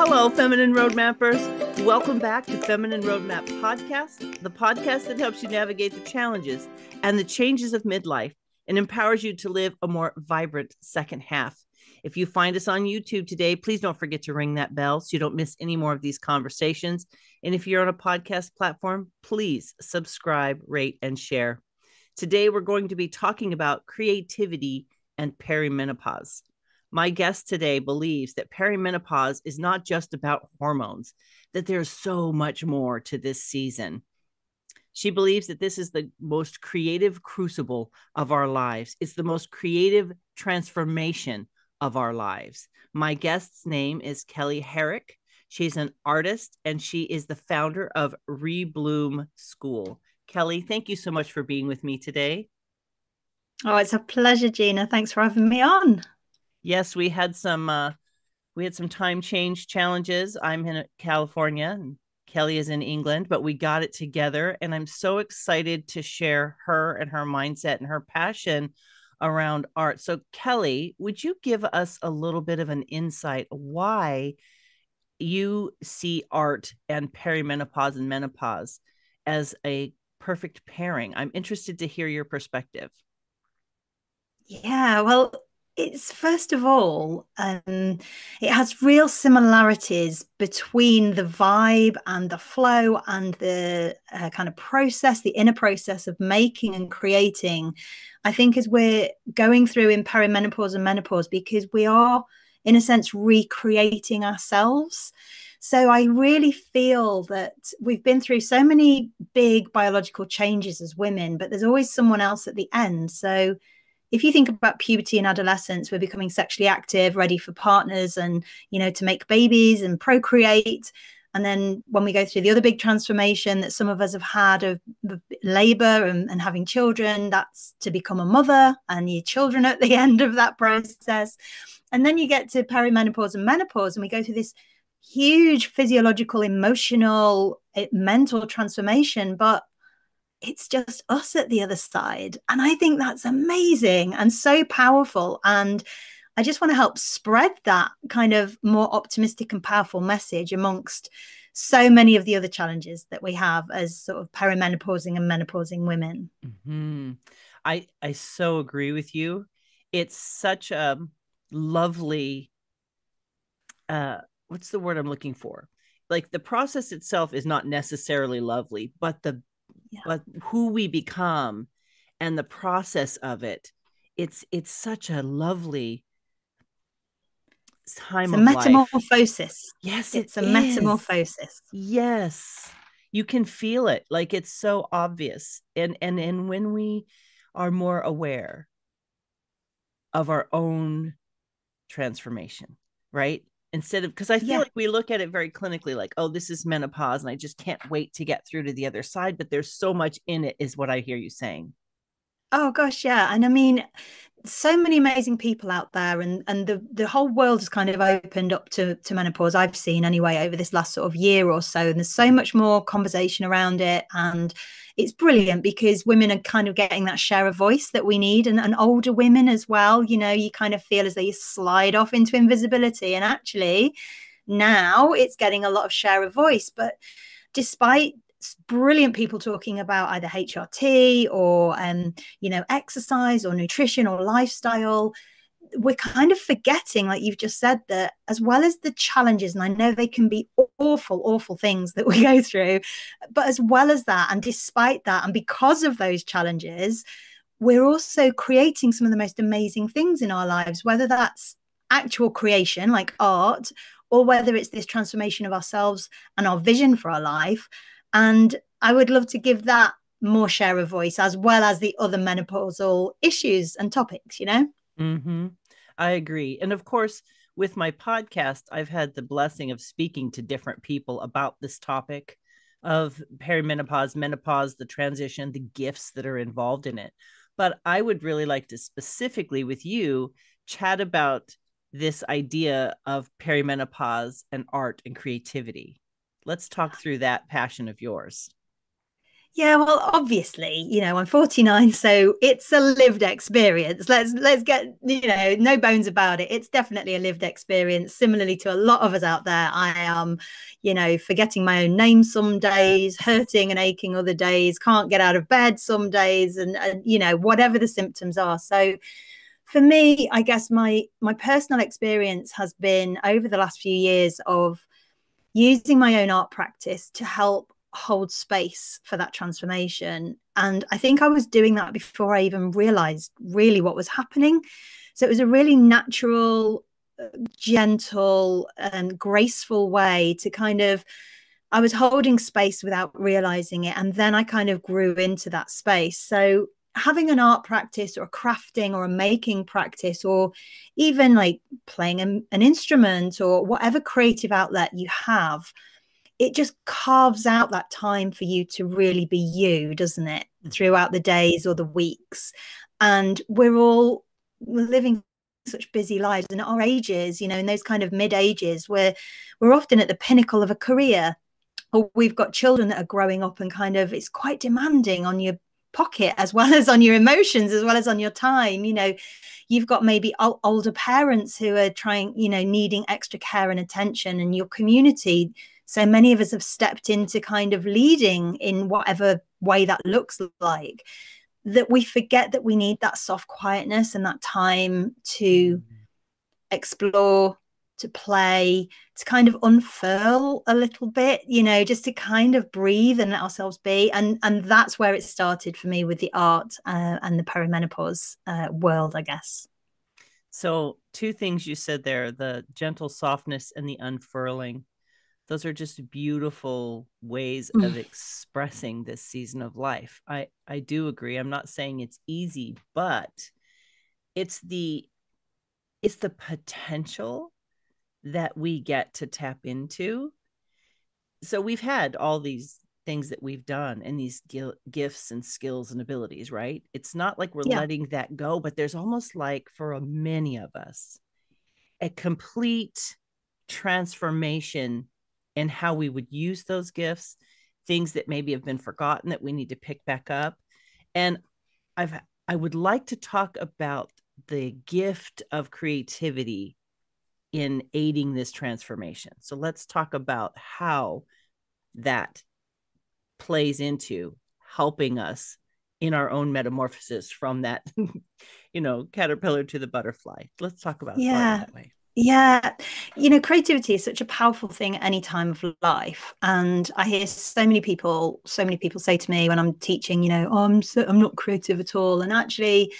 Hello, Feminine Roadmappers. Welcome back to Feminine Roadmap Podcast, the podcast that helps you navigate the challenges and the changes of midlife and empowers you to live a more vibrant second half. If you find us on YouTube today, please don't forget to ring that bell so you don't miss any more of these conversations. And if you're on a podcast platform, please subscribe, rate, and share. Today, we're going to be talking about creativity and perimenopause. My guest today believes that perimenopause is not just about hormones, that there's so much more to this season. She believes that this is the most creative crucible of our lives. It's the most creative transformation of our lives. My guest's name is Kelly Herrick. She's an artist and she is the founder of Rebloom School. Kelly, thank you so much for being with me today. Oh, it's a pleasure, Gina. Thanks for having me on. Yes, we had some time change challenges. I'm in California and Kelly is in England, but we got it together. And I'm so excited to share her and her mindset and her passion around art. So, Kelly, would you give us a little bit of an insight why you see art and perimenopause and menopause as a perfect pairing? I'm interested to hear your perspective. Yeah, well, it's first of all, it has real similarities between the vibe and the flow and the kind of process, the inner process of making and creating. I think as we're going through in perimenopause and menopause, because we are, in a sense, recreating ourselves. So I really feel that we've been through so many big biological changes as women, but there's always someone else at the end. So if you think about puberty and adolescence, we're becoming sexually active, ready for partners and, to make babies and procreate. And then when we go through the other big transformation that some of us have had of labor and having children, that's to become a mother and your children at the end of that process. And then you get to perimenopause and menopause, and we go through this huge physiological, emotional, mental transformation. But it's just us at the other side. And I think that's amazing and so powerful. And I just want to help spread that kind of more optimistic and powerful message amongst so many of the other challenges that we have as sort of perimenopausing and menopausing women. Mm-hmm. I so agree with you. It's such a lovely what's the word I'm looking for? Like the process itself is not necessarily lovely, but Yeah. but who we become and the process of it, it's such a lovely It's time a of life. metamorphosis. Yes, it It's a is. metamorphosis. Yes. You can feel it. Like it's so obvious. And when we are more aware of our own transformation, right? Instead of, because I feel Yeah. like we look at it very clinically, like, oh, this is menopause and I just can't wait to get through to the other side. But there's so much in it, is what I hear you saying. Oh gosh, yeah. And I mean, so many amazing people out there, and the whole world has kind of opened up to menopause, I've seen anyway over this last sort of year or so. And there's so much more conversation around it. And it's brilliant because women are kind of getting that share of voice that we need, and older women as well. You kind of feel as though you slide off into invisibility. And actually now it's getting a lot of share of voice. But despite brilliant people talking about either HRT or exercise or nutrition or lifestyle, we're kind of forgetting, like you've just said, that as well as the challenges, and I know they can be awful things that we go through, but as well as that, and despite that, and because of those challenges, we're also creating some of the most amazing things in our lives, whether that's actual creation like art, or whether it's this transformation of ourselves and our vision for our life. And I would love to give that more share of voice, as well as the other menopausal issues and topics. Mm-hmm. I agree. And of course, with my podcast, I've had the blessing of speaking to different people about this topic of perimenopause, menopause, the transition, the gifts that are involved in it. But I would really like to specifically with you chat about this idea of perimenopause and art and creativity. Let's talk through that passion of yours. Yeah, well, obviously, I'm 49, so it's a lived experience. Let's get, no bones about it. It's definitely a lived experience. Similarly to a lot of us out there, I am, forgetting my own name some days, hurting and aching other days, can't get out of bed some days, and whatever the symptoms are. So for me, I guess my personal experience has been over the last few years of using my own art practice to help hold space for that transformation. And I think I was doing that before I even realized really what was happening. So it was a really natural, gentle, and graceful way to kind of, I was holding space without realizing it. And then I kind of grew into that space. So having an art practice or a crafting or a making practice, or even like playing an instrument or whatever creative outlet you have, it just carves out that time for you to really be you, doesn't it? Throughout the days or the weeks. And we're living such busy lives, and at our ages, in those kind of mid ages where we're often at the pinnacle of a career, or we've got children that are growing up and kind of it's quite demanding on your pocket as well as on your emotions as well as on your time. You've got maybe older parents who are trying, needing extra care and attention, and your community. So many of us have stepped into kind of leading in whatever way that looks like, that we forget that we need that soft quietness and that time to explore, to play, to kind of unfurl a little bit, just to kind of breathe and let ourselves be. And that's where it started for me with the art and the perimenopause world, I guess. So, two things you said there, the gentle softness and the unfurling. Those are just beautiful ways of expressing this season of life. I do agree. I'm not saying it's easy, but it's the potential that we get to tap into. So we've had all these things that we've done and these gifts and skills and abilities, right? It's not like we're Yeah. letting that go, but there's almost like for many of us a complete transformation in how we would use those gifts, things that maybe have been forgotten that we need to pick back up. And I would like to talk about the gift of creativity in aiding this transformation. So let's talk about how that plays into helping us in our own metamorphosis from that, caterpillar to the butterfly. Let's talk about art Yeah. that way. Yeah. Creativity is such a powerful thing at any time of life. And I hear so many people say to me when I'm teaching, oh, I'm not creative at all. And actually,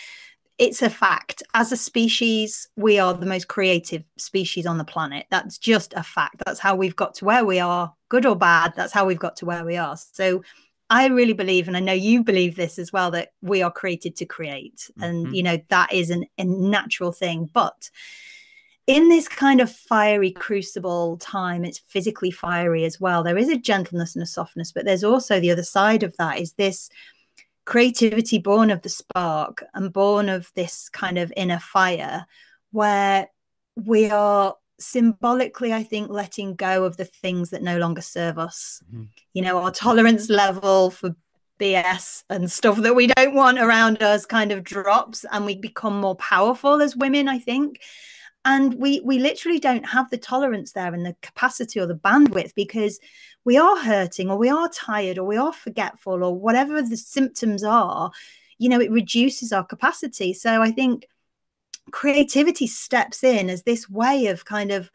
it's a fact. As a species, we are the most creative species on the planet. That's just a fact. That's how we've got to where we are, good or bad. That's how we've got to where we are. So I really believe, and I know you believe this as well, that we are created to create. And, that is a natural thing. But in this kind of fiery crucible time, it's physically fiery as well. There is a gentleness and a softness, but there's also the other side of that is this creativity born of the spark and born of this kind of inner fire, where we are symbolically, I think, letting go of the things that no longer serve us. Our tolerance level for BS and stuff that we don't want around us kind of drops, and we become more powerful as women, I think. And we literally don't have the tolerance there and the capacity or the bandwidth, because we are hurting or we are tired or we are forgetful or whatever the symptoms are. It reduces our capacity. So I think creativity steps in as this way of kind of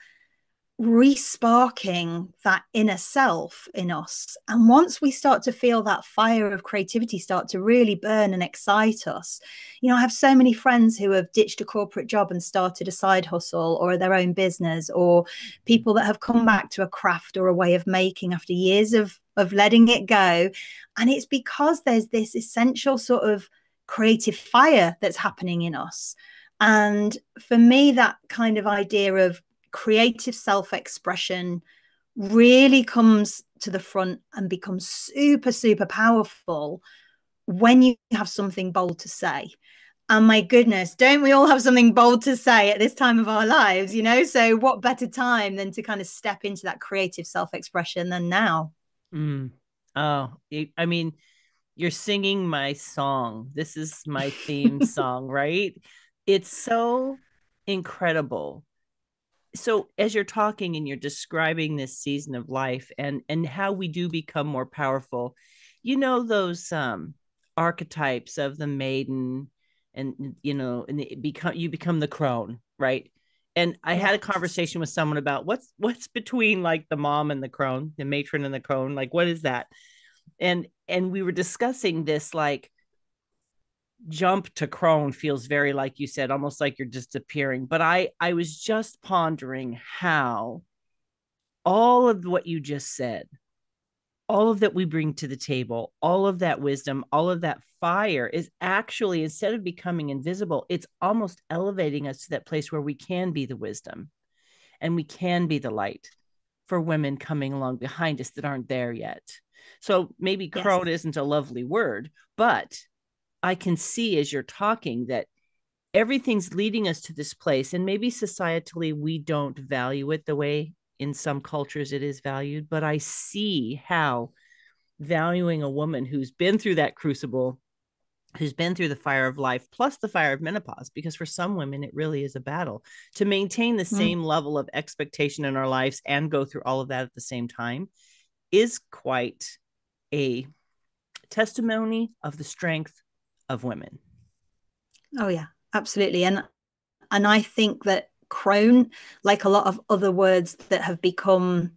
resparking that inner self in us. And once we start to feel that fire of creativity start to really burn and excite us, I have so many friends who have ditched a corporate job and started a side hustle or their own business, or people that have come back to a craft or a way of making after years of letting it go. And it's because there's this essential sort of creative fire that's happening in us. And for me, that kind of idea of creative self-expression really comes to the front and becomes super, super powerful when you have something bold to say. And my goodness, don't we all have something bold to say at this time of our lives, So what better time than to kind of step into that creative self-expression than now? Oh, I mean, You're singing my song. This is my theme song, right? It's so incredible. So as you're talking and you're describing this season of life and how we do become more powerful, those archetypes of the maiden, and and you become the crone, right? And I had a Yes. conversation with someone about what's between like the mom and the crone, the matron and the crone, like what is that? And we were discussing this, like jump to crone feels very, like you said, almost like you're disappearing. But I was just pondering how all of what you just said, all of that we bring to the table, all of that wisdom, all of that fire is actually, instead of becoming invisible, it's almost elevating us to that place where we can be the wisdom and we can be the light for women coming along behind us that aren't there yet. So maybe Yes. crone isn't a lovely word, but I can see as you're talking that everything's leading us to this place. And maybe societally, we don't value it the way in some cultures it is valued. But I see how valuing a woman who's been through that crucible, who's been through the fire of life, plus the fire of menopause, because for some women, it really is a battle to maintain the Mm. same level of expectation in our lives and go through all of that at the same time, is quite a testimony of the strength of women. Oh yeah, absolutely. And I think that crone, like a lot of other words that have become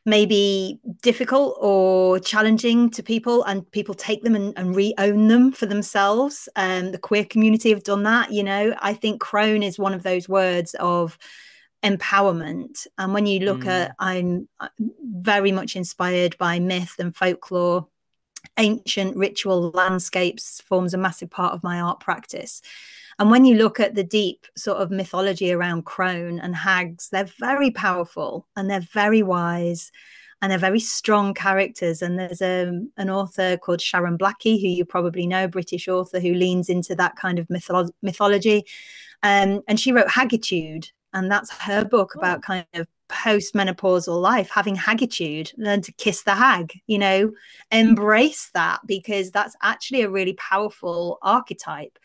maybe difficult or challenging to people, and people take them and re-own them for themselves. The queer community have done that. I think crone is one of those words of empowerment. And when you look at, I'm very much inspired by myth and folklore. Ancient ritual landscapes forms a massive part of my art practice. And when you look at the deep sort of mythology around crone and hags, they're very powerful and they're very wise and they're very strong characters. And there's an author called Sharon Blackie, who you probably know, British author, who leans into that kind of mythology. And she wrote Haggitude, and that's her book about kind of post-menopausal life, having haggitude, learn to kiss the hag, embrace that, because that's actually a really powerful archetype.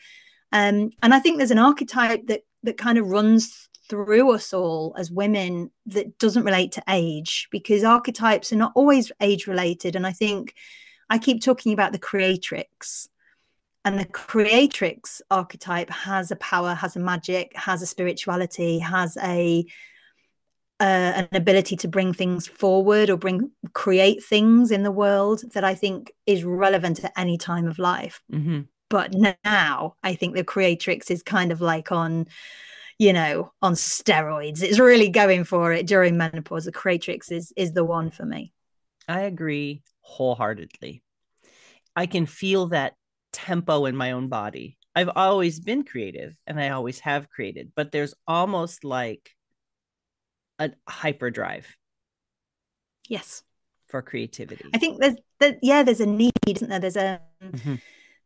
And I think there's an archetype that kind of runs through us all as women that doesn't relate to age, because archetypes are not always age related. And I think I keep talking about the creatrix, and the creatrix archetype has a power, has a magic, has a spirituality, has an ability to bring things forward or create things in the world that I think is relevant at any time of life. Mm-hmm. But now I think the creatrix is kind of like on steroids. It's really going for it during menopause. The creatrix is the one for me. I agree wholeheartedly. I can feel that tempo in my own body. I've always been creative and I always have created, but there's almost like a hyperdrive Yes. for creativity. I think there's a need, isn't there? Mm-hmm.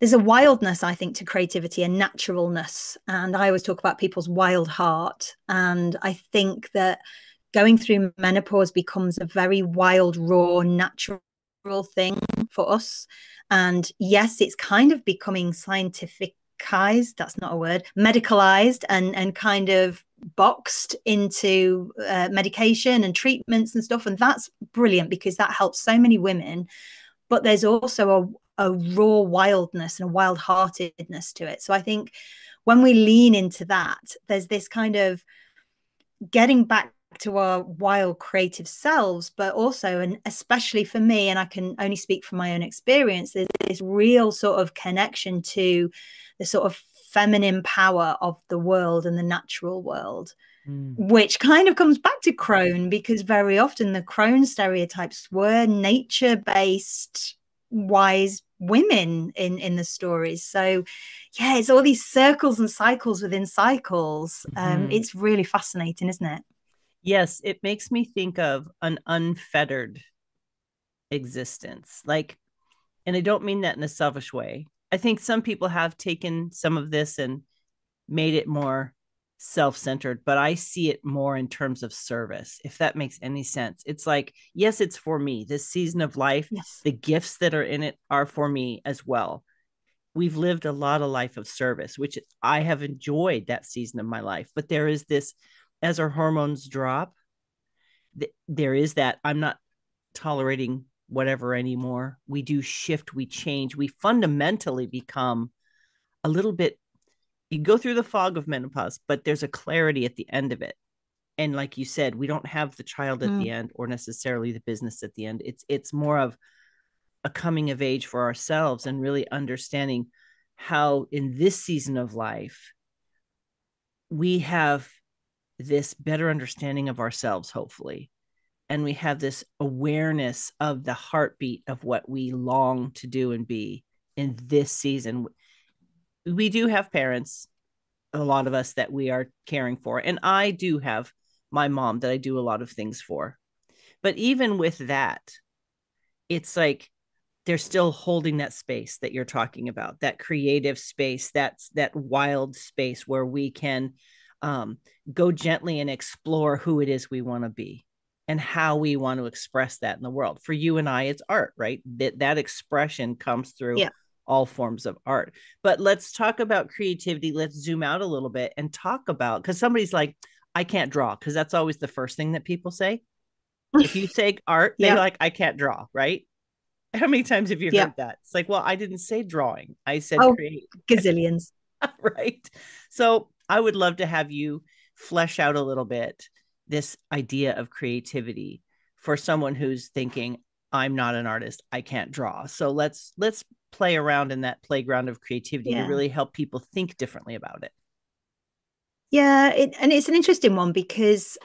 There's a wildness, I think, to creativity and naturalness. And I always talk about people's wild heart. And I think that going through menopause becomes a very wild, raw, natural thing for us. And yes, it's kind of becoming scientificized, that's not a word, medicalized and kind of boxed into medication and treatments and stuff. And that's brilliant because that helps so many women. But there's also a raw wildness and a wild heartedness to it. So I think when we lean into that, there's this kind of getting back to our wild creative selves, but also, and especially for me, and I can only speak from my own experience, there's this real sort of connection to the sort of feminine power of the world and the natural world, which kind of comes back to crone, because very often the crone stereotypes were nature-based wise women in the stories. So yeah, it's all these circles and cycles within cycles. It's really fascinating, isn't it? Yes, it makes me think of an unfettered existence. Like, and I don't mean that in a selfish way. I think some people have taken some of this and made it more self-centered, but I see it more in terms of service, if that makes any sense. It's like, yes, it's for me. This season of life, Yes. the gifts that are in it are for me as well. We've lived a lot of life of service, which I have enjoyed that season of my life. But there is this, as our hormones drop, there is that I'm not tolerating whatever anymore. We do shift, we change, we fundamentally become a little bit, you go through the fog of menopause, but there's a clarity at the end of it. And like you said, we don't have the child at the end or necessarily the business at the end. It's more of a coming of age for ourselves and really understanding how in this season of life we have this better understanding of ourselves, hopefully, and we have this awareness of the heartbeat of what we long to do and be in this season. We do have parents, a lot of us, that we are caring for, and I do have my mom that I do a lot of things for. But even with that, it's like they're still holding that space that you're talking about, that creative space, that's that wild space where we can go gently and explore who it is we want to be and how we want to express that in the world. For you and I, it's art, right? That expression comes through Yeah. all forms of art. But let's talk about creativity. Let's zoom out a little bit and talk about, because somebody's like, I can't draw, because that's always the first thing that people say. If you say art, they Yeah. like, I can't draw, right? How many times have you Yeah. heard that? It's like, well, I didn't say drawing. I said Oh, create. gazillions. Right. So I would love to have you flesh out a little bit this idea of creativity for someone who's thinking, I'm not an artist, I can't draw. So let's play around in that playground of creativity to Yeah. really help people think differently about it. Yeah, and it's an interesting one because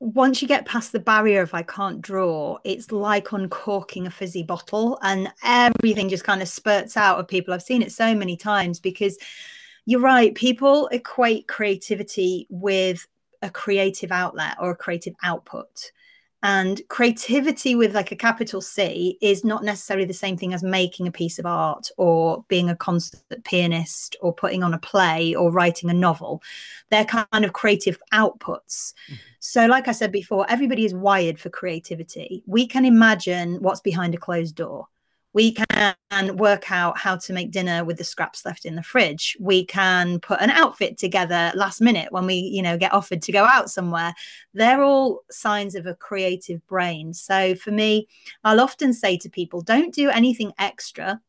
once you get past the barrier of I can't draw, it's like uncorking a fizzy bottle and everything just kind of spurts out of people. I've seen it so many times because you're right, people equate creativity with a creative outlet or a creative output. And creativity with like a capital C is not necessarily the same thing as making a piece of art or being a concert pianist or putting on a play or writing a novel. They're kind of creative outputs. So, like I said before, everybody is wired for creativity. We can imagine what's behind a closed door. We can work out how to make dinner with the scraps left in the fridge. We can put an outfit together last minute when we, get offered to go out somewhere. They're all signs of a creative brain. So for me, I'll often say to people, don't do anything extra.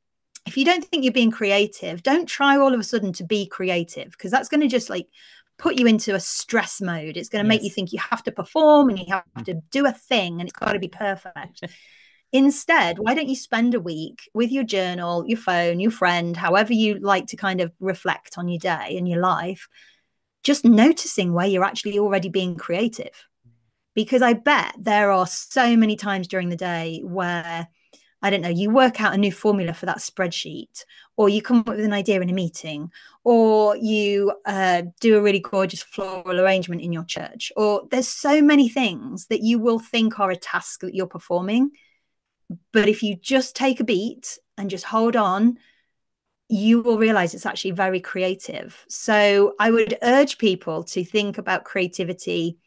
If you don't think you're being creative, don't try all of a sudden to be creative, because that's going to just like put you into a stress mode. It's going to make you Yes. think you have to perform and you have to do a thing and it's got to be perfect. Instead, why don't you spend a week with your journal, your phone, your friend, however you like to kind of reflect on your day and your life, just noticing where you're actually already being creative. Because I bet there are so many times during the day where, I don't know, you work out a new formula for that spreadsheet, or you come up with an idea in a meeting, or you do a really gorgeous floral arrangement in your church, or there's so many things that you will think are a task that you're performing. But if you just take a beat and just hold on, you will realize it's actually very creative. So I would urge people to think about creativity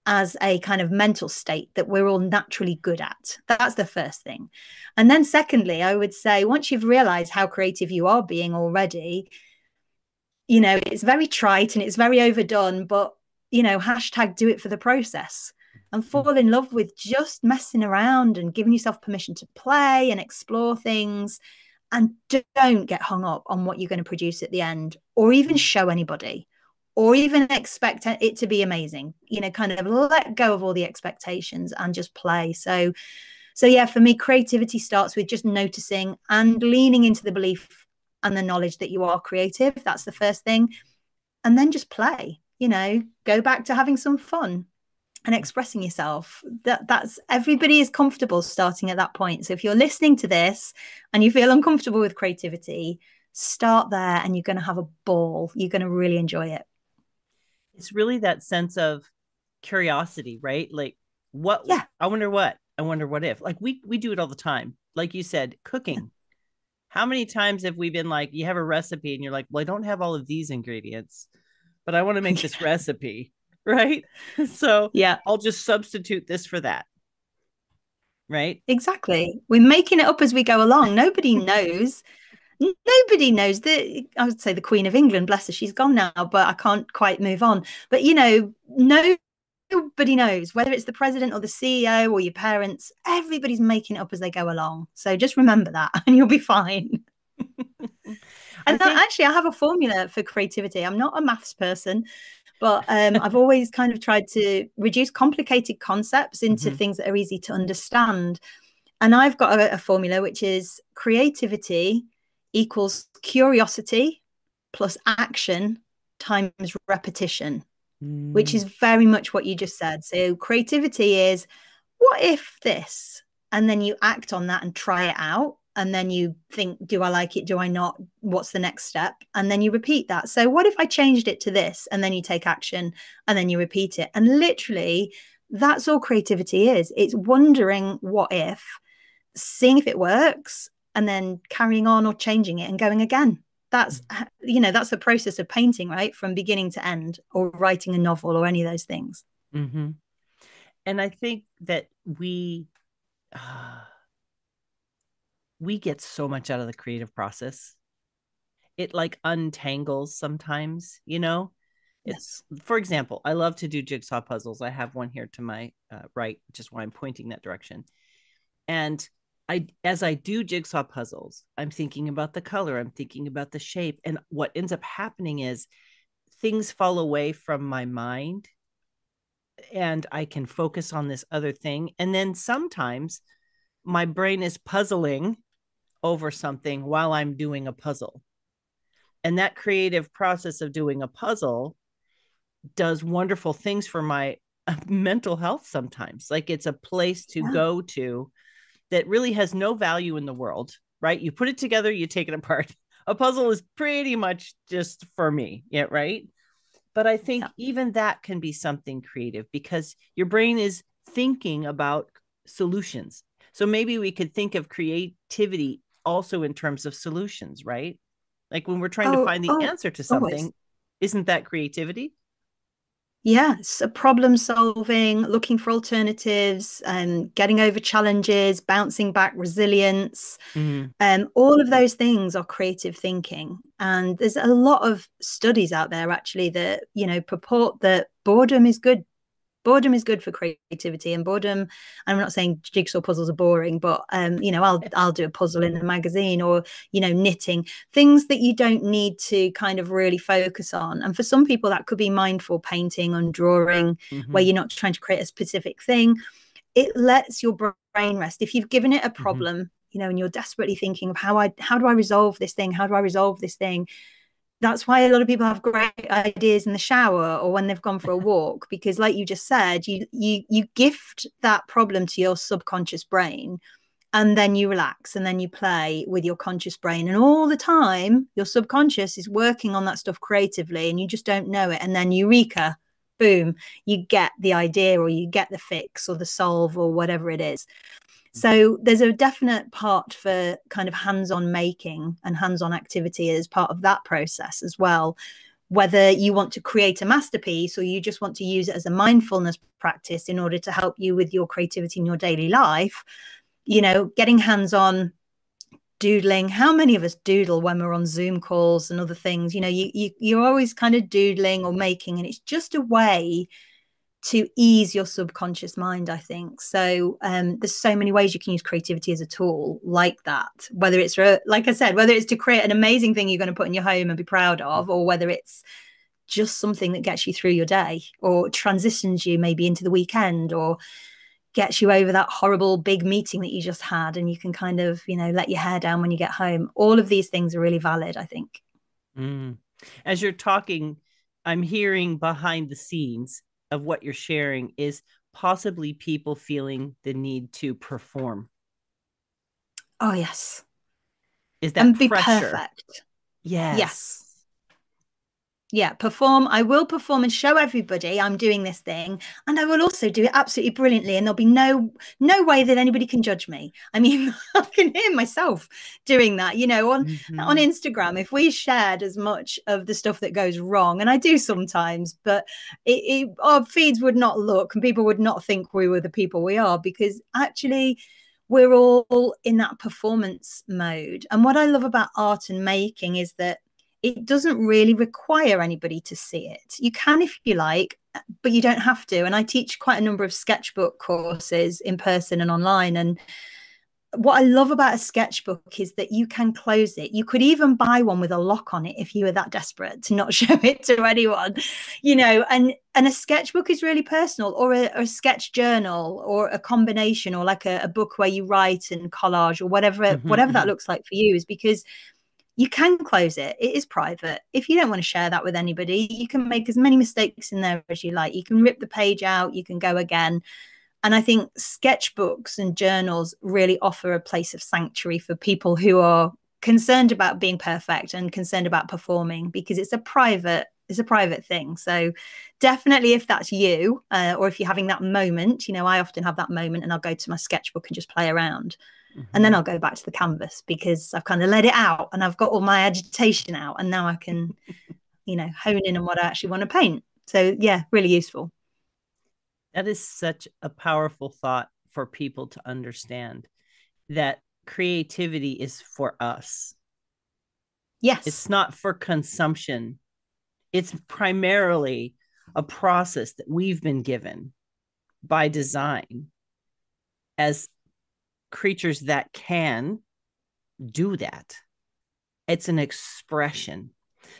as a kind of mental state that we're all naturally good at. That's the first thing. And then secondly, I would say once you've realized how creative you are being already, it's very trite and it's very overdone, but hashtag do it for the process and fall in love with just messing around and giving yourself permission to play and explore things. And don't get hung up on what you're going to produce at the end or even show anybody or even expect it to be amazing. Kind of let go of all the expectations and just play. So yeah, for me, creativity starts with just noticing and leaning into the belief and the knowledge that you are creative. That's the first thing. And then just play, go back to having some fun and expressing yourself. That's everybody is comfortable starting at that point. So if you're listening to this and you feel uncomfortable with creativity, start there and you're going to have a ball. You're going to really enjoy it. It's really that sense of curiosity, right? Like, what Yeah. I wonder what if. Like we do it all the time. Like you said, cooking. How many times have we been like, you have a recipe and you're like, well, I don't have all of these ingredients. but I want to make this recipe, right? So Yeah, I'll just substitute this for that, right? exactly. We're making it up as we go along. Nobody knows that. I would say the Queen of England, bless her, she's gone now, but I can't quite move on. But nobody knows whether it's the president or the CEO or your parents. Everybody's making it up as they go along. So just remember that, and you'll be fine. I And think actually, I have a formula for creativity. I'm not a maths person, but I've always kind of tried to reduce complicated concepts into Mhm. things that are easy to understand. And I've got a formula which is creativity equals curiosity plus action times repetition, which Mm, is very much what you just said. So creativity is, what if this? And then you act on that and try it out. And then you think, do I like it? Do I not? What's the next step? And then you repeat that. So, what if I changed it to this? And then you take action and then you repeat it. And literally, that's all creativity is. It's wondering what if, seeing if it works, and then carrying on or changing it and going again. That's, that's the process of painting, right? From beginning to end, or writing a novel or any of those things. mhm. And I think that uh, we get so much out of the creative process. It like untangles sometimes, you know? It, Yes. for example, I love to do jigsaw puzzles. I have one here to my right, which is why I'm pointing that direction. And as I do jigsaw puzzles, I'm thinking about the color, I'm thinking about the shape. And what ends up happening is things fall away from my mind and I can focus on this other thing. And then sometimes my brain is puzzling over something while I'm doing a puzzle. And that creative process of doing a puzzle does wonderful things for my mental health sometimes. Like it's a place to Yeah. go to that really has no value in the world, right? You put it together, you take it apart. A puzzle is pretty much just for me, yeah, right? But I think Yeah. even that can be something creative because your brain is thinking about solutions. So maybe we could think of creativity also in terms of solutions, right? Like when we're trying to Oh, find the oh, answer to always. something, isn't that creativity? Yes, problem solving, looking for alternatives, getting over challenges, bouncing back, resilience. Mm-hmm. All of those things are creative thinking. And there's a lot of studies out there actually that, purport that boredom is good for creativity. And boredom, I'm not saying jigsaw puzzles are boring, but I'll do a puzzle in a magazine, or knitting, things that you don't need to kind of really focus on. And for some people that could be mindful painting and drawing, where Mm-hmm. you're not trying to create a specific thing. It lets your brain rest. If you've given it a Mm-hmm. problem, and you're desperately thinking of how do I resolve this thing, how do I resolve this thing, that's why a lot of people have great ideas in the shower or when they've gone for a walk, because like you just said, you gift that problem to your subconscious brain, and then you relax and then you play with your conscious brain, and all the time your subconscious is working on that stuff creatively and you just don't know it, and then eureka, boom, you get the idea or you get the fix or the solve or whatever it is. So there's a definite part for kind of hands-on making and hands-on activity as part of that process as well. Whether you want to create a masterpiece or you just want to use it as a mindfulness practice in order to help you with your creativity in your daily life, getting hands-on, doodling. How many of us doodle when we're on Zoom calls and other things? You're always kind of doodling or making, and it's just a way to ease your subconscious mind, I think. So there's so many ways you can use creativity as a tool like that, whether it's like I said, whether it's to create an amazing thing you're going to put in your home and be proud of, or whether it's just something that gets you through your day or transitions you maybe into the weekend, or gets you over that horrible big meeting that you just had, and you can kind of let your hair down when you get home. All of these things are really valid, I think. Mm. As you're talking, I'm hearing behind the scenes of what you're sharing is possibly people feeling the need to perform. Oh yes. Is that And be pressure? perfect. Yes. Yes. Yeah, perform. I will perform and show everybody I'm doing this thing, and I will also do it absolutely brilliantly. And there'll be no way that anybody can judge me. I mean, I can hear myself doing that. On Mm-hmm. Instagram, if we shared as much of the stuff that goes wrong, and I do sometimes, but our feeds would not look, and people would not think we were the people we are, because actually we're all in that performance mode. And what I love about art and making is that it doesn't really require anybody to see it. You can if you like, but you don't have to. And I teach quite a number of sketchbook courses in person and online. And what I love about a sketchbook is that you can close it. You could even buy one with a lock on it if you were that desperate to not show it to anyone, and a sketchbook is really personal, or a sketch journal, or a combination, or like a book where you write and collage, or whatever that Mm-hmm. looks like for you, is because you can close it. It is private. If you don't want to share that with anybody, you can make as many mistakes in there as you like. You can rip the page out, you can go again. And I think sketchbooks and journals really offer a place of sanctuary for people who are concerned about being perfect and concerned about performing, because it's a private thing. So definitely, if that's you, or if you're having that moment, I often have that moment and I'll go to my sketchbook and just play around. And then Mm-hmm. I'll go back to the canvas because I've kind of let it out and I've got all my agitation out. And now I can, hone in on what I actually want to paint. So, yeah, really useful. That is such a powerful thought for people to understand, that creativity is for us. Yes. It's not for consumption. It's primarily a process that we've been given by design as creatures that can do that. It's an expression.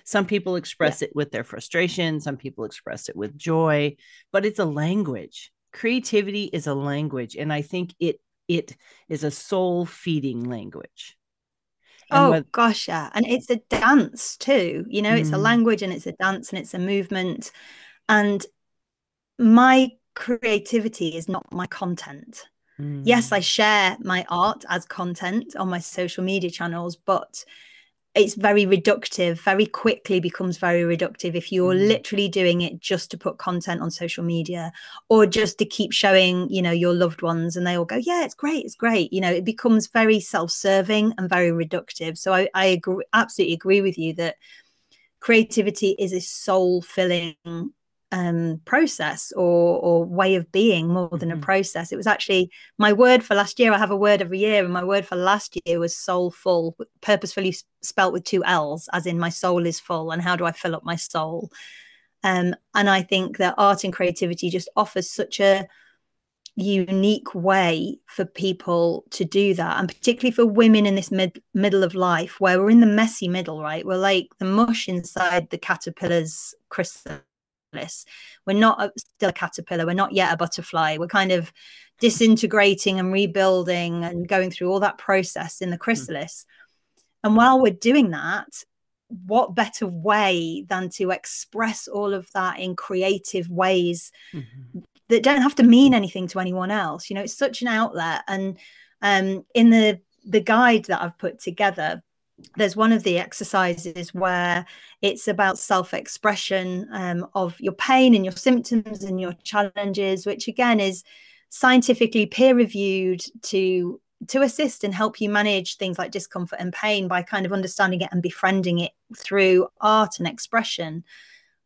Some people Yeah. express it with their frustration, some people express it with joy, but it's a language. Creativity is a language, and I think it is a soul feeding language. And Oh, what gosh. Yeah. And it's a dance too. It's a mm, language and it's a dance and it's a movement. And my creativity is not my content. Yes, I mm, share my art as content on my social media channels, but it's very reductive, very quickly becomes very reductive if you're mm, literally doing it just to put content on social media, or just to keep showing, your loved ones, and they all go, yeah, it's great, it's great. It becomes very self-serving and very reductive. So I agree, absolutely agree with you that creativity is a soul-filling process, or way of being, more than a mm-hmm, process. It was actually my word for last year. I have a word every year, and my word for last year was soulful, purposefully spelt with two L's, as in my soul is full, and how do I fill up my soul? And I think that art and creativity just offers such a unique way for people to do that, and particularly for women in this middle of life, where we're in the messy middle, right? We're like the mush inside the caterpillar's chrysalis. We're not still a caterpillar, we're not yet a butterfly. We're kind of disintegrating and rebuilding and going through all that process in the chrysalis. And while we're doing that, what better way than to express all of that in creative ways mm-hmm, that don't have to mean anything to anyone else? It's such an outlet. And in the guide that I've put together, there's one of the exercises where it's about self-expression, of your pain and your symptoms and your challenges, which again is scientifically peer reviewed to assist and help you manage things like discomfort and pain by kind of understanding it and befriending it through art and expression.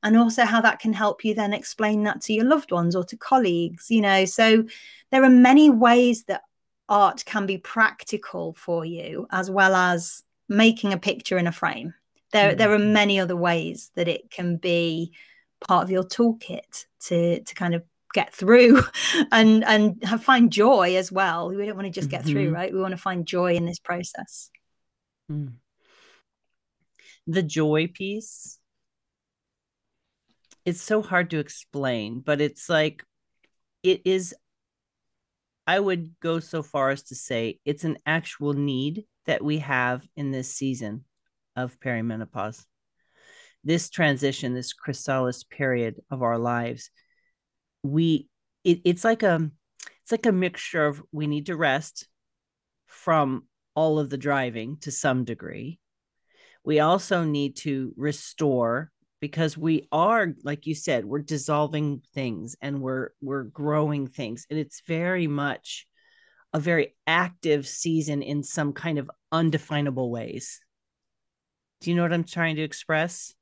And also how that can help you then explain that to your loved ones or to colleagues. So there are many ways that art can be practical for you, as well as making a picture in a frame. There are mm-hmm, many other ways that it can be part of your toolkit to kind of get through and find joy as well. We don't want to just get through, mm-hmm, right? We want to find joy in this process. mm. The joy piece, it's so hard to explain, but it's like it is. I would go so far as to say it's an actual need that we have in this season of perimenopause. This transition, this chrysalis period of our lives, we it's like a mixture of, we need to rest from all of the driving to some degree. We also need to restore because we are, like you said, we're dissolving things and we're growing things, and it's very much a very active season in some kind of undefinable ways. Do you know what I'm trying to express?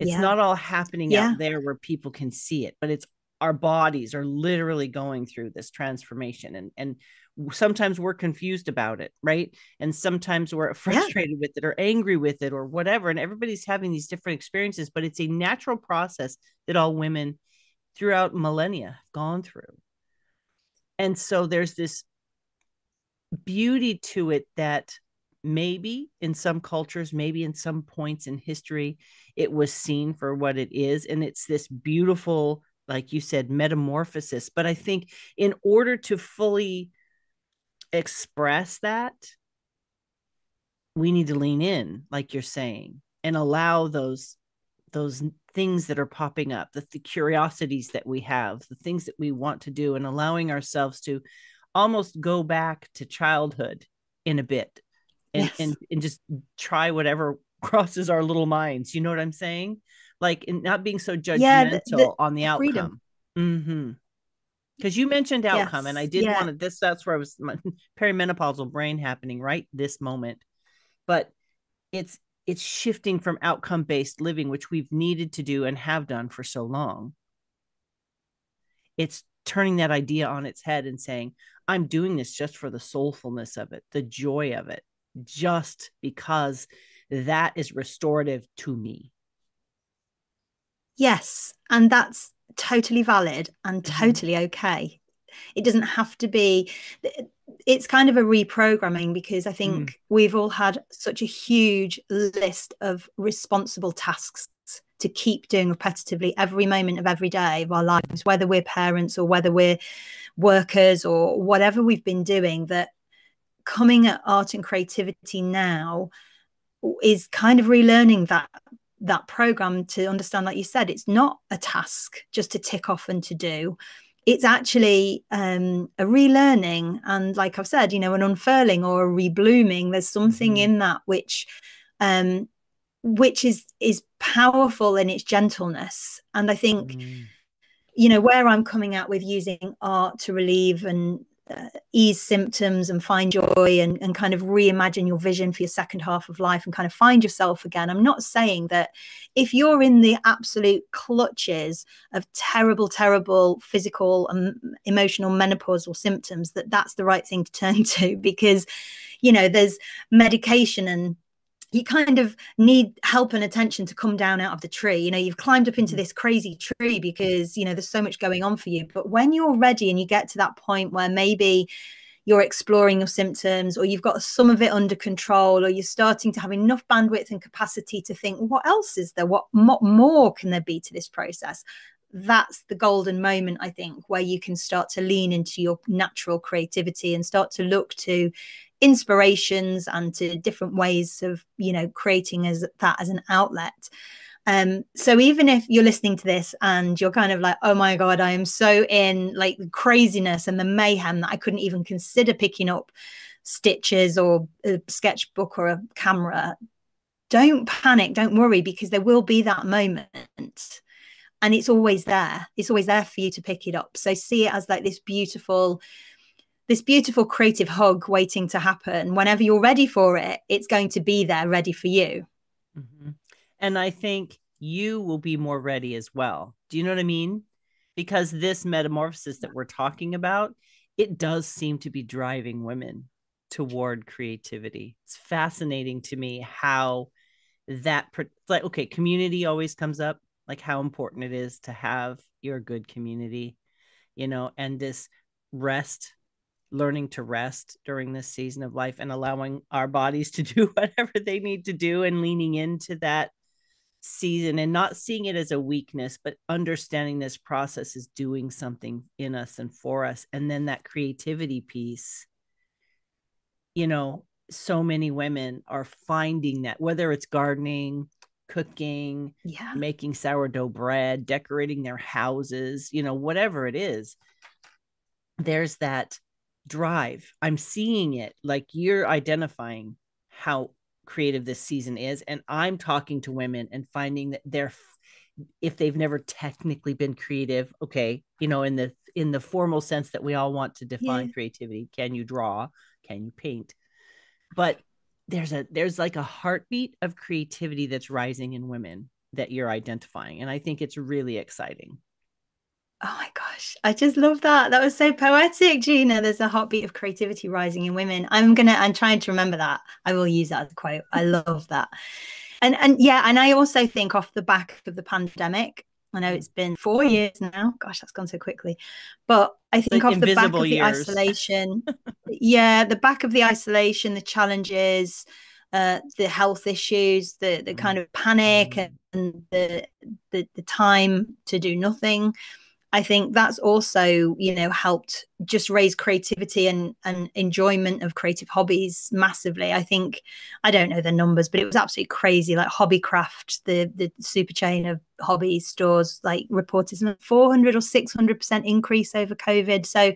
It's Yeah. not all happening out Yeah. there where people can see it, but it's our bodies are literally going through this transformation, and sometimes we're confused about it, right? And sometimes we're Yeah. frustrated with it or angry with it or whatever, and everybody's having these different experiences, but it's a natural process that all women throughout millennia have gone through. And so there's this beauty to it that maybe in some cultures, maybe in some points in history, it was seen for what it is. And it's this beautiful, like you said, metamorphosis. But I think in order to fully express that, we need to lean in, like you're saying, and allow those things that are popping up, the curiosities that we have, the things that we want to do, and allowing ourselves to almost go back to childhood in a bit, Yes. and just try whatever crosses our little minds. You know what I'm saying? Like, in not being so Yeah. judgmental on the The freedom. outcome. Mm-hmm. Because you mentioned outcome, and I Yes. did Yeah. want to this. That's where I was, my perimenopausal brain happening right this moment. But it's it's shifting from outcome based living, which we've needed to do and have done for so long. It's turning that idea on its head and saying, I'm doing this just for the soulfulness of it, the joy of it, just because that is restorative to me. Yes. And that's totally valid and Mm-hmm. totally okay. It doesn't have to be, it's kind of a reprogramming, because I Mm-hmm. think we've all had such a huge list of responsible tasks to keep doing repetitively every moment of every day of our lives, whether we're parents or whether we're workers or whatever we've been doing, that coming at art and creativity now is kind of relearning that program to understand, like you said, it's not a task just to tick off and to do. It's actually a relearning, and like I've said, an unfurling or a reblooming. There's something Mm-hmm. in that um, which is powerful in its gentleness. And I think, Mm-hmm. where I'm coming at with using art to relieve and ease symptoms and find joy, and kind of reimagine your vision for your second half of life and kind of find yourself again. I'm not saying that if you're in the absolute clutches of terrible, terrible physical and emotional menopausal symptoms, that that's the right thing to turn to, because, there's medication, and you kind of need help and attention to come down out of the tree. You've climbed up into this crazy tree because, there's so much going on for you. But when you're ready and you get to that point where maybe you're exploring your symptoms, or you've got some of it under control, or you're starting to have enough bandwidth and capacity to think, what else is there? What more can there be to this process? That's the golden moment, I think, where you can start to lean into your natural creativity and start to look to inspirations and to different ways of, creating as an outlet. So even if you're listening to this and you're kind of like, oh my God, I am so in like the craziness and the mayhem that I couldn't even consider picking up stitches or a sketchbook or a camera, don't panic, don't worry, because there will be that moment. And it's always there. It's always there for you to pick it up. So see it as like this beautiful creative hug waiting to happen. Whenever you're ready for it, it's going to be there ready for you. Mm-hmm. And I think you will be more ready as well. Do you know what I mean? Because this metamorphosis that we're talking about, it does seem to be driving women toward creativity. It's fascinating to me how that, like, okay, community always comes up, like how important it is to have your good community, and this rest, learning to rest during this season of life and allowing our bodies to do whatever they need to do, and leaning into that season and not seeing it as a weakness, but understanding this process is doing something in us and for us. And then that creativity piece, so many women are finding that, whether it's gardening, cooking, Yeah. making sourdough bread, decorating their houses, whatever it is, there's that drive. I'm seeing it, like you're identifying how creative this season is, and I'm talking to women and finding that if they've never technically been creative, okay, in the formal sense that we all want to define Yeah. creativity. Can you draw? Can you paint? But there's like a heartbeat of creativity that's rising in women that you're identifying. And I think it's really exciting. Oh my gosh, I just love that. That was so poetic, Gina. There's a heartbeat of creativity rising in women. I'm trying to remember that. I will use that as a quote. I love that. And yeah, and I also think off the back of the pandemic, I know it's been 4 years now. Gosh, that's gone so quickly. But I think The off the back invisible of the years. isolation, yeah, the back of the isolation, the challenges, the health issues, the kind of panic and the time to do nothing. I think that's also, helped just raise creativity and enjoyment of creative hobbies massively. I think, I don't know the numbers, but it was absolutely crazy. Like Hobbycraft, the super chain of hobby stores, like reported some 400 or 600% increase over COVID. So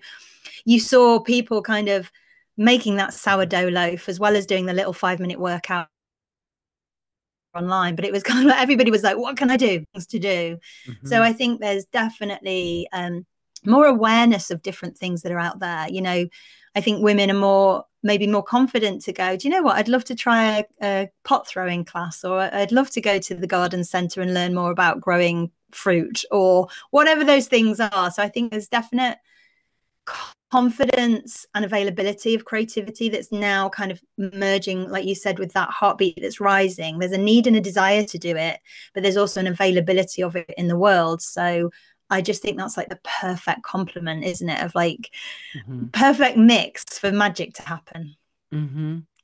you saw people kind of making that sourdough loaf as well as doing the little 5-minute workout online, but it was kind of like everybody was like, what can I do? Things to do. So I think there's definitely more awareness of different things that are out there. I think women are maybe more confident to go, do you know what? I'd love to try a pot throwing class, or I'd love to go to the garden centre and learn more about growing fruit, or whatever those things are. So I think there's definite confidence and availability of creativity that's now kind of merging, like you said, with that heartbeat that's rising. There's a need and a desire to do it, but there's also an availability of it in the world. So I just think that's like the perfect complement, isn't it, of like perfect mix for magic to happen.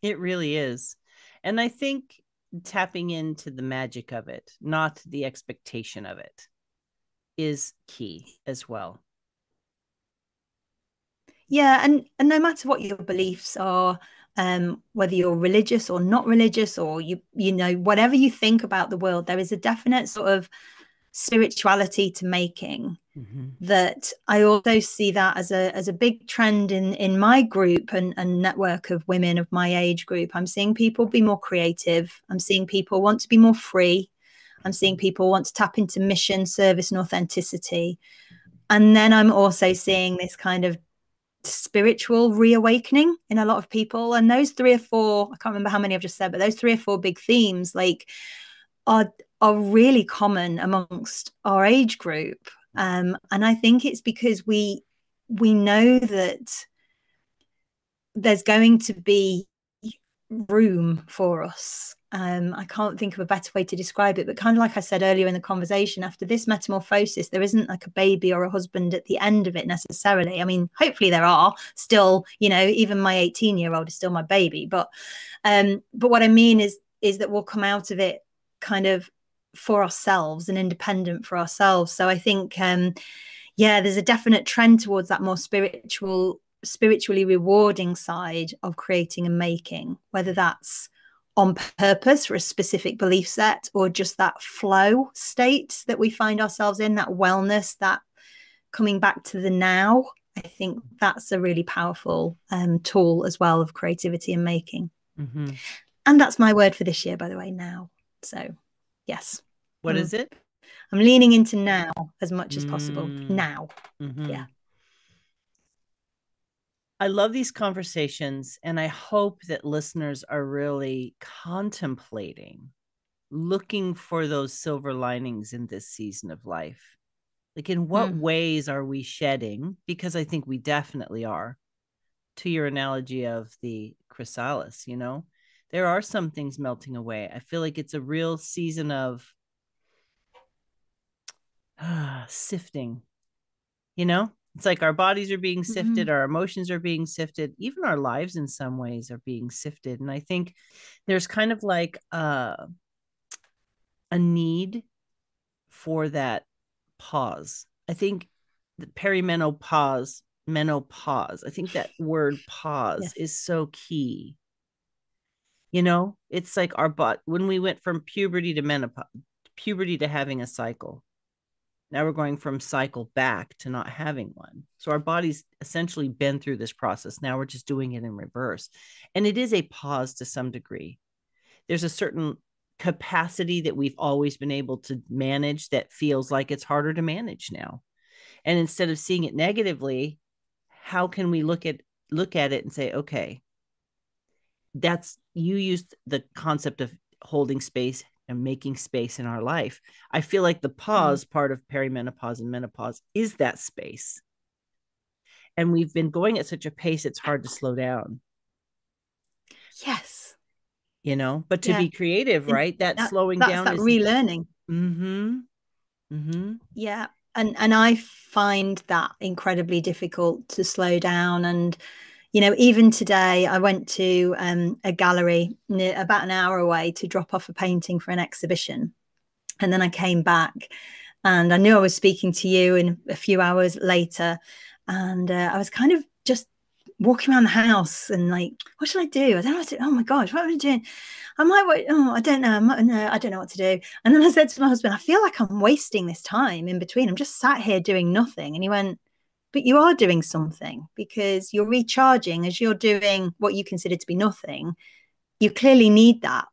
It really is. And I think tapping into the magic of it, not the expectation of it, is key as well. Yeah, and no matter what your beliefs are, whether you're religious or not religious, or whatever you think about the world, there is a definite sort of spirituality to making that I also see that as a big trend in my group and network of women of my age group. I'm seeing people be more creative. I'm seeing people want to be more free. I'm seeing people want to tap into mission, service, and authenticity. And then I'm also seeing this kind of spiritual reawakening in a lot of people. And those 3 or 4, I can't remember how many I've just said, but those 3 or 4 big themes like are really common amongst our age group. And I think it's because we know that there's going to be room for us. I can't think of a better way to describe it, but kind of like I said earlier in the conversation, after this metamorphosis, there isn't like a baby or a husband at the end of it necessarily. I mean, hopefully there are still, even my 18-year-old is still my baby. But what I mean is that we'll come out of it kind of for ourselves and independent for ourselves. So I think, there's a definite trend towards that more spiritually rewarding side of creating and making, whether that's on purpose for a specific belief set or just that flow state that we find ourselves in, that wellness, that coming back to the now. I think that's a really powerful tool as well of creativity and making. And that's my word for this year, by the way, now. So yes. What is it? I'm leaning into now as much as possible. Now. Yeah. I love these conversations, and I hope that listeners are really contemplating, looking for those silver linings in this season of life. Like, in what ways are we shedding? Because I think we definitely are. To your analogy of the chrysalis, there are some things melting away. I feel like it's a real season of sifting, It's like our bodies are being sifted, our emotions are being sifted, even our lives in some ways are being sifted. And I think there's kind of like a need for that pause. I think the perimenopause, menopause, I think that word pause is so key. It's like our butt when we went from puberty to menopause, puberty to having a cycle. Now we're going from cycle back to not having one. So our body's essentially been through this process. Now we're just doing it in reverse. And it is a pause to some degree. There's a certain capacity that we've always been able to manage that feels like it's harder to manage now. And instead of seeing it negatively, how can we look at it and say, okay, that's, you used the concept of holding space and making space in our life. I feel like the pause part of perimenopause and menopause is that space. And we've been going at such a pace, it's hard to slow down. Yes. But to be creative, right? That slowing that's down that is relearning. Yeah. And I find that incredibly difficult to slow down. And even today, I went to a gallery about an hour away to drop off a painting for an exhibition. And then I came back and I knew I was speaking to you in a few hours later. And I was kind of just walking around the house and like, what should I do? I don't know what to do. Oh my gosh, what am I doing? I might, I don't know. I don't know what to do. And then I said to my husband, I feel like I'm wasting this time in between. I'm just sat here doing nothing. And he went, but you are doing something, because you're recharging as you're doing what you consider to be nothing. You clearly need that,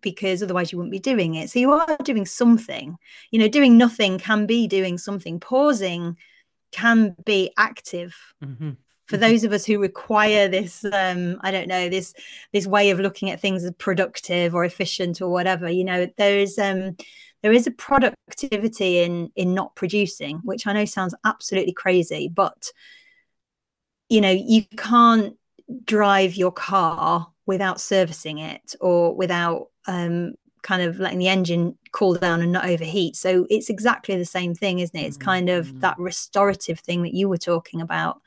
because otherwise you wouldn't be doing it. So you are doing something. Doing nothing can be doing something. Pausing can be active. For those of us who require this, I don't know, this way of looking at things as productive or efficient or whatever, there is a productivity in not producing, which I know sounds absolutely crazy, but you can't drive your car without servicing it, or without kind of letting the engine cool down and not overheat. So it's exactly the same thing, isn't it? It's kind of that restorative thing that you were talking about.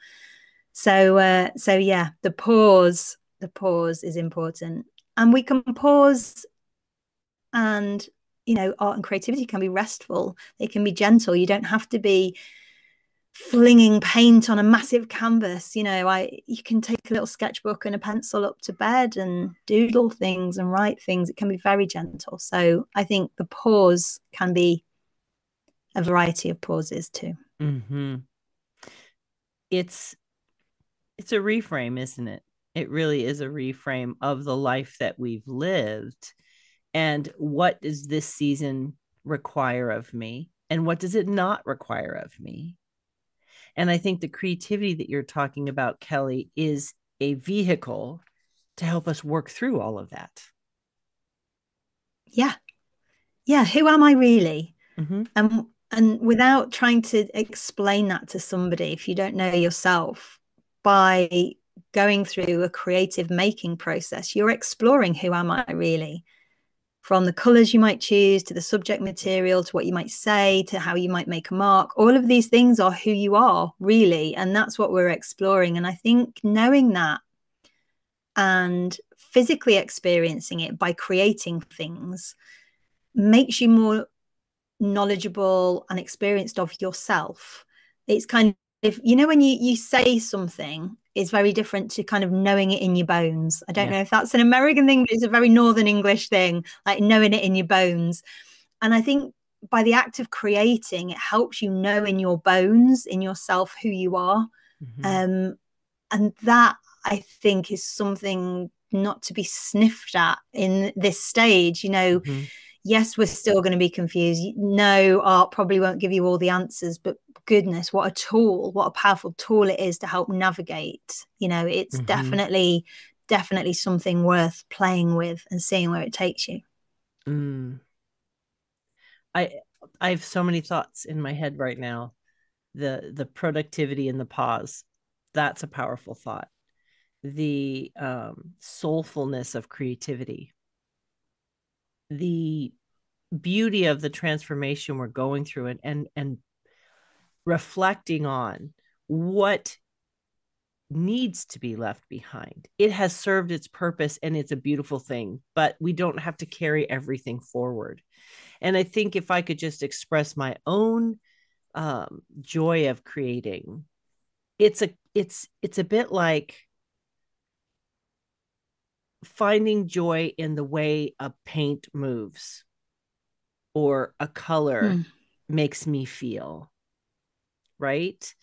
So yeah, the pause is important. And we can pause, and art and creativity can be restful. They can be gentle. You don't have to be flinging paint on a massive canvas. You can take a little sketchbook and a pencil up to bed and doodle things and write things. It can be very gentle. So I think the pause can be a variety of pauses too. It's a reframe, isn't it? It really is a reframe of the life that we've lived. And what does this season require of me? And what does it not require of me? And I think the creativity that you're talking about, Kelly, is a vehicle to help us work through all of that. Yeah. Yeah. Who am I really? And without trying to explain that to somebody, if you don't know yourself, by going through a creative making process, you're exploring, who am I really? From the colors you might choose, to the subject material, to what you might say, to how you might make a mark. All of these things are who you are really. And that's what we're exploring. And I think knowing that and physically experiencing it by creating things makes you more knowledgeable and experienced of yourself. It's kind of, when you say something is very different to kind of knowing it in your bones. I don't know if that's an American thing, but it's a very Northern English thing, like knowing it in your bones. And I think by the act of creating, it helps you know in your bones, in yourself, who you are. And that, I think, is something not to be sniffed at in this stage. Yes, we're still going to be confused. No, art probably won't give you all the answers, but goodness, what a powerful tool it is to help navigate. It's definitely something worth playing with and seeing where it takes you. I have so many thoughts in my head right now. The productivity and the pause, that's a powerful thought. The soulfulness of creativity, the beauty of the transformation we're going through, and reflecting on what needs to be left behind. It has served its purpose and it's a beautiful thing, but we don't have to carry everything forward. And I think if I could just express my own joy of creating, it's a bit like finding joy in the way a paint moves or a color makes me feel, right?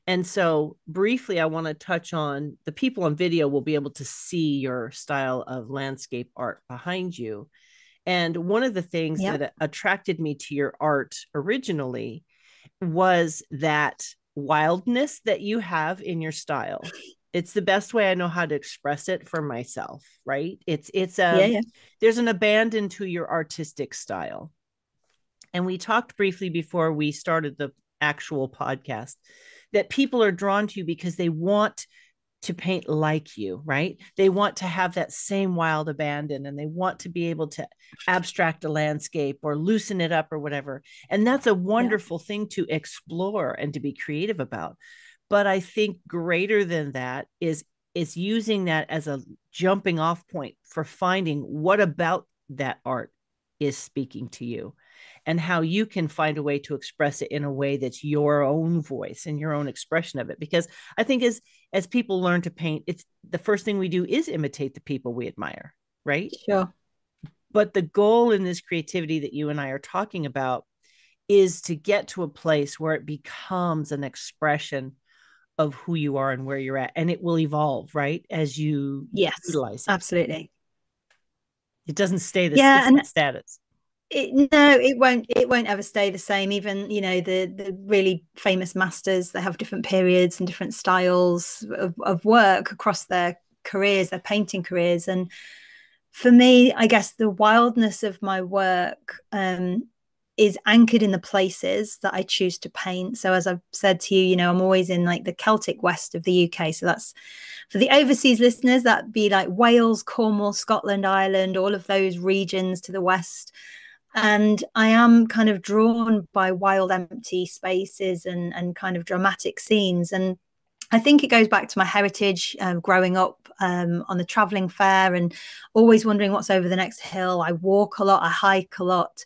And so briefly, I want to touch on, the people on video will be able to see your style of landscape art behind you. And one of the things Yeah. that attracted me to your art originally was that wildness that you have in your style. It's the best way I know how to express it for myself, right? It's Yeah. Yeah. there's an abandon to your artistic style. And we talked briefly before we started the actual podcast that people are drawn to you because they want to paint like you, right? They want to have that same wild abandon and they want to be able to abstract a landscape or loosen it up or whatever. And that's a Yeah. wonderful thing to explore and to be creative about. But I think greater than that is using that as a jumping off point for finding what about that art is speaking to you and how you can find a way to express it in a way that's your own voice and your own expression of it. Because I think as people learn to paint, it's the first thing we do is imitate the people we admire, right? Sure. But the goal in this creativity that you and I are talking about is to get to a place where it becomes an expression of who you are and where you're at, and it will evolve, right, as you Yes, utilize it. absolutely. It doesn't stay the Yeah, and status. no, it won't ever stay the same. Even, the really famous masters, they have different periods and different styles of work across their careers, their painting careers. And for me, I guess the wildness of my work is anchored in the places that I choose to paint. So as I've said to you, I'm always in like the Celtic West of the UK. So that's, for the overseas listeners, that'd be like Wales, Cornwall, Scotland, Ireland, all of those regions to the west. And I am kind of drawn by wild, empty spaces and kind of dramatic scenes. And I think it goes back to my heritage, growing up on the traveling fair and always wondering what's over the next hill. I walk a lot, I hike a lot,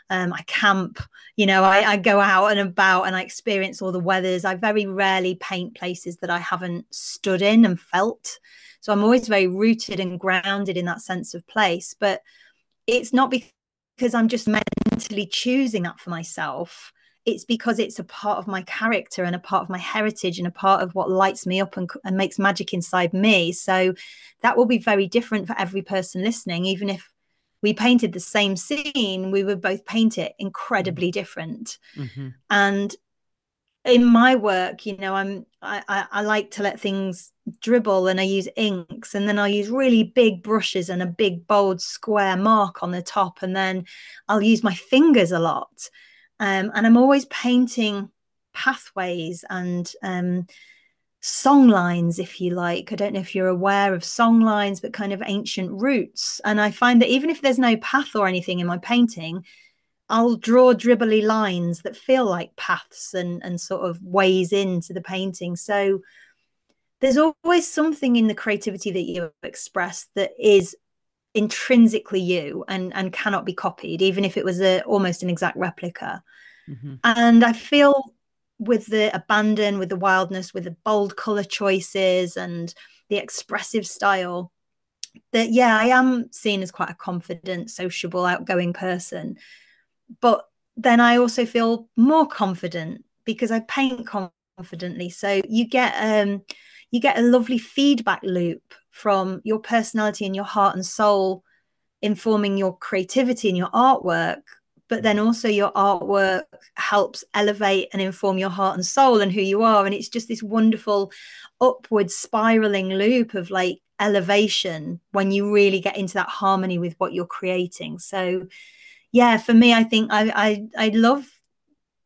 I camp, I go out and about and I experience all the weathers. I very rarely paint places that I haven't stood in and felt. So I'm always very rooted and grounded in that sense of place. But it's not because I'm just mentally choosing that for myself. It's because it's a part of my character and a part of my heritage and a part of what lights me up and makes magic inside me. So that will be very different for every person listening. Even if we painted the same scene, we would both paint it incredibly different. Mm-hmm. And in my work, I like to let things dribble, and I use inks, and then I'll use really big brushes and a big bold square mark on the top, and then I'll use my fingers a lot. And I'm always painting pathways and song lines, if you like. I don't know if you're aware of song lines, but kind of ancient roots. And I find that even if there's no path or anything in my painting, I'll draw dribbly lines that feel like paths and sort of ways into the painting. So there's always something in the creativity that you express that is intrinsically you and cannot be copied, even if it was almost an exact replica. Mm-hmm. And I feel with the abandon, with the wildness, with the bold color choices and the expressive style, that, yeah, I am seen as quite a confident, sociable, outgoing person. But then I also feel more confident because I paint confidently. So you get a lovely feedback loop from your personality and your heart and soul informing your creativity and your artwork. But then also your artwork helps elevate and inform your heart and soul and who you are. And it's just this wonderful upward spiraling loop of like elevation when you really get into that harmony with what you're creating. So yeah, for me, I think I love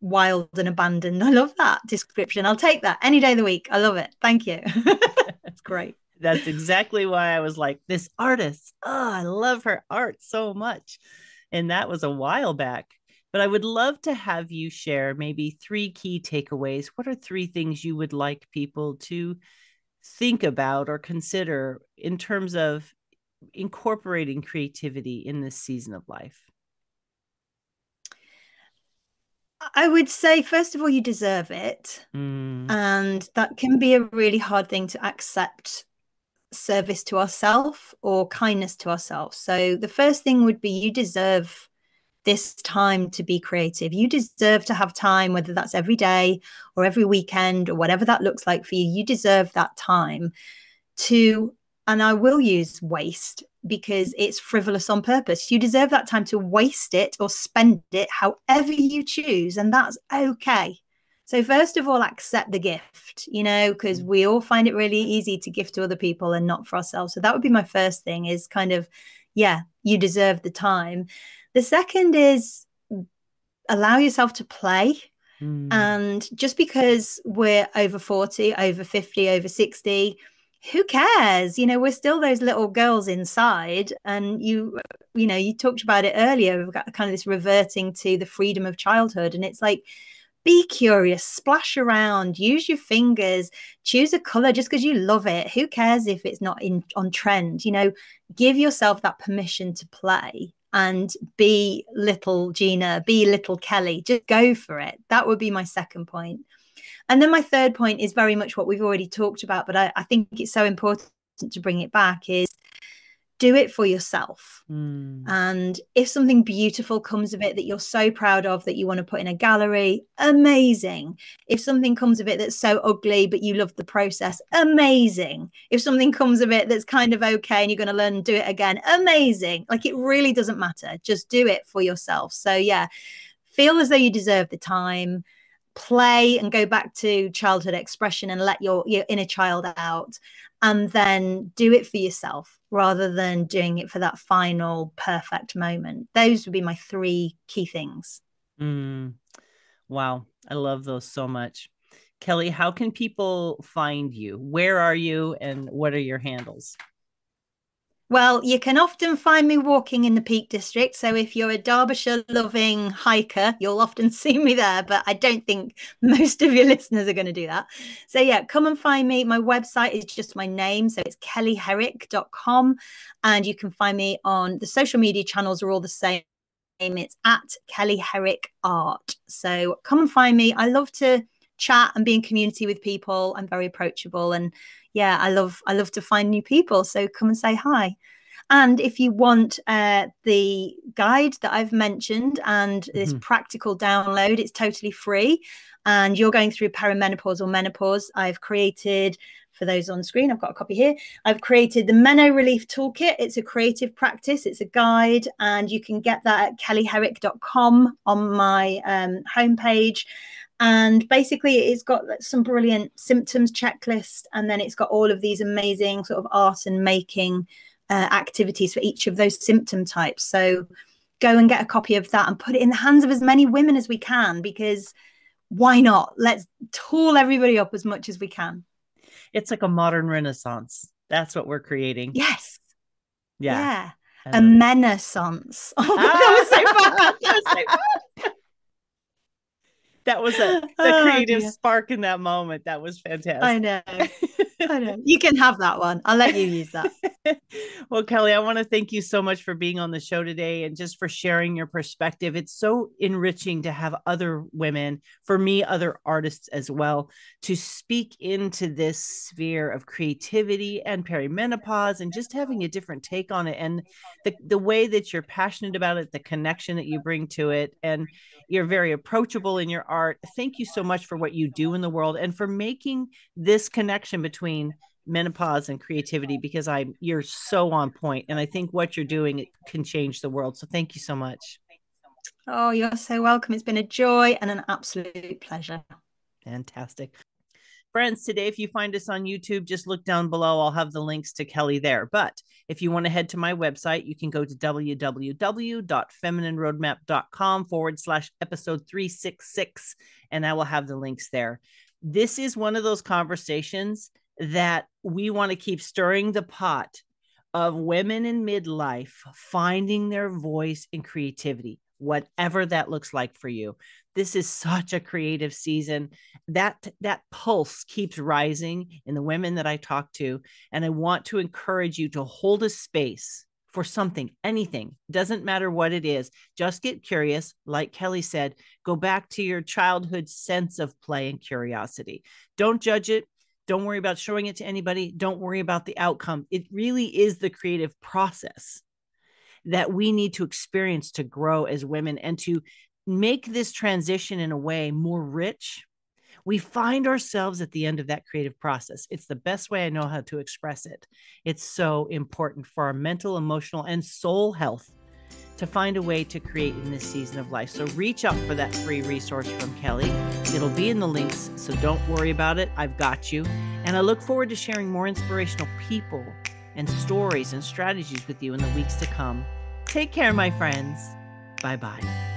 wild and abandoned. I love that description. I'll take that any day of the week. I love it. Thank you. It's great. That's exactly why I was like, this artist, oh, I love her art so much. And that was a while back. But I would love to have you share maybe 3 key takeaways. What are 3 things you would like people to think about or consider in terms of incorporating creativity in this season of life? I would say, first of all, you deserve it. And that can be a really hard thing to accept, service to ourselves or kindness to ourselves. So the first thing would be you deserve this time to be creative. You deserve to have time, whether that's every day or every weekend or whatever that looks like for you. You deserve that time to, and I will use waste, because it's frivolous on purpose. You deserve that time to waste it or spend it however you choose, and that's okay. So first of all, accept the gift, because we all find it really easy to gift to other people and not for ourselves. So that would be my first thing, is kind of, yeah, you deserve the time. The second is allow yourself to play. And just because we're over 40, over 50, over 60, who cares? We're still those little girls inside. And you talked about it earlier. We've got kind of this reverting to the freedom of childhood. And it's like, be curious, splash around, use your fingers, choose a color just because you love it. Who cares if it's not on trend? Give yourself that permission to play and be little Gina, be little Kelly. Just go for it. That would be my second point. And then my third point is very much what we've already talked about, but I think it's so important to bring it back, is do it for yourself. And if something beautiful comes of it that you're so proud of that you want to put in a gallery, amazing. If something comes of it that's so ugly but you love the process, amazing. If something comes of it that's kind of okay and you're going to learn and do it again, amazing. Like, it really doesn't matter. Just do it for yourself. So yeah, feel as though you deserve the time. Play and go back to childhood expression and let your inner child out, and then do it for yourself rather than doing it for that final perfect moment. Those would be my three key things. Wow, I love those so much. Kelly, how can people find you? Where are you and what are your handles? Well, you can often find me walking in the Peak District. So if you're a Derbyshire loving hiker, you'll often see me there. But I don't think most of your listeners are going to do that. So yeah, come and find me. My website is just my name. So it's kellyherrick.com. And you can find me on the social media channels are all the same. It's at Kelly Herrick Art. So come and find me. I love to chat and be in community with people. I'm very approachable, and yeah, I love to find new people. So come and say hi. And if you want the guide that I've mentioned and this practical download, it's totally free. And you're going through perimenopause or menopause, I've created, for those on screen, I've got a copy here. I've created the Meno Relief Toolkit. It's a creative practice. It's a guide, and you can get that at kellyherrick.com on my homepage. And basically, it's got some brilliant symptoms checklist, and then it's got all of these amazing sort of art and making activities for each of those symptom types. So go and get a copy of that and put it in the hands of as many women as we can, because why not? Let's tool everybody up as much as we can. It's like a modern renaissance. That's what we're creating. Yes. Yeah. A menaissance. Oh, that was so bad. That was so bad. That was the creative spark in that moment. That was fantastic. I know. You can have that one. I'll let you use that. Well, Kelly, I want to thank you so much for being on the show today and just for sharing your perspective. It's so enriching to have other women, for me, other artists as well, to speak into this sphere of creativity and perimenopause and just having a different take on it. And the way that you're passionate about it, the connection that you bring to it, and you're very approachable in your art. Thank you so much for what you do in the world and for making this connection between menopause and creativity, because you're so on point. And I think what you're doing can change the world. So thank you so much. Oh, you're so welcome. It's been a joy and an absolute pleasure. Fantastic. Friends, today, if you find us on YouTube, just look down below. I'll have the links to Kelly there. But if you want to head to my website, you can go to www.feminineroadmap.com/episode 366, and I will have the links there. This is one of those conversations that we want to keep stirring the pot of women in midlife finding their voice in creativity, whatever that looks like for you. This is such a creative season. That pulse keeps rising in the women that I talk to. And I want to encourage you to hold a space for something, anything, doesn't matter what it is. Just get curious. Like Kelly said, go back to your childhood sense of play and curiosity. Don't judge it. Don't worry about showing it to anybody. Don't worry about the outcome. It really is the creative process that we need to experience to grow as women and to make this transition in a way more rich, We find ourselves at the end of that creative process. It's the best way I know how to express it. It's so important for our mental, emotional, and soul health to find a way to create in this season of life. So reach out for that free resource from Kelly. It'll be in the links, so don't worry about it. I've got you. And I look forward to sharing more inspirational people and stories and strategies with you in the weeks to come. Take care, my friends. Bye-bye.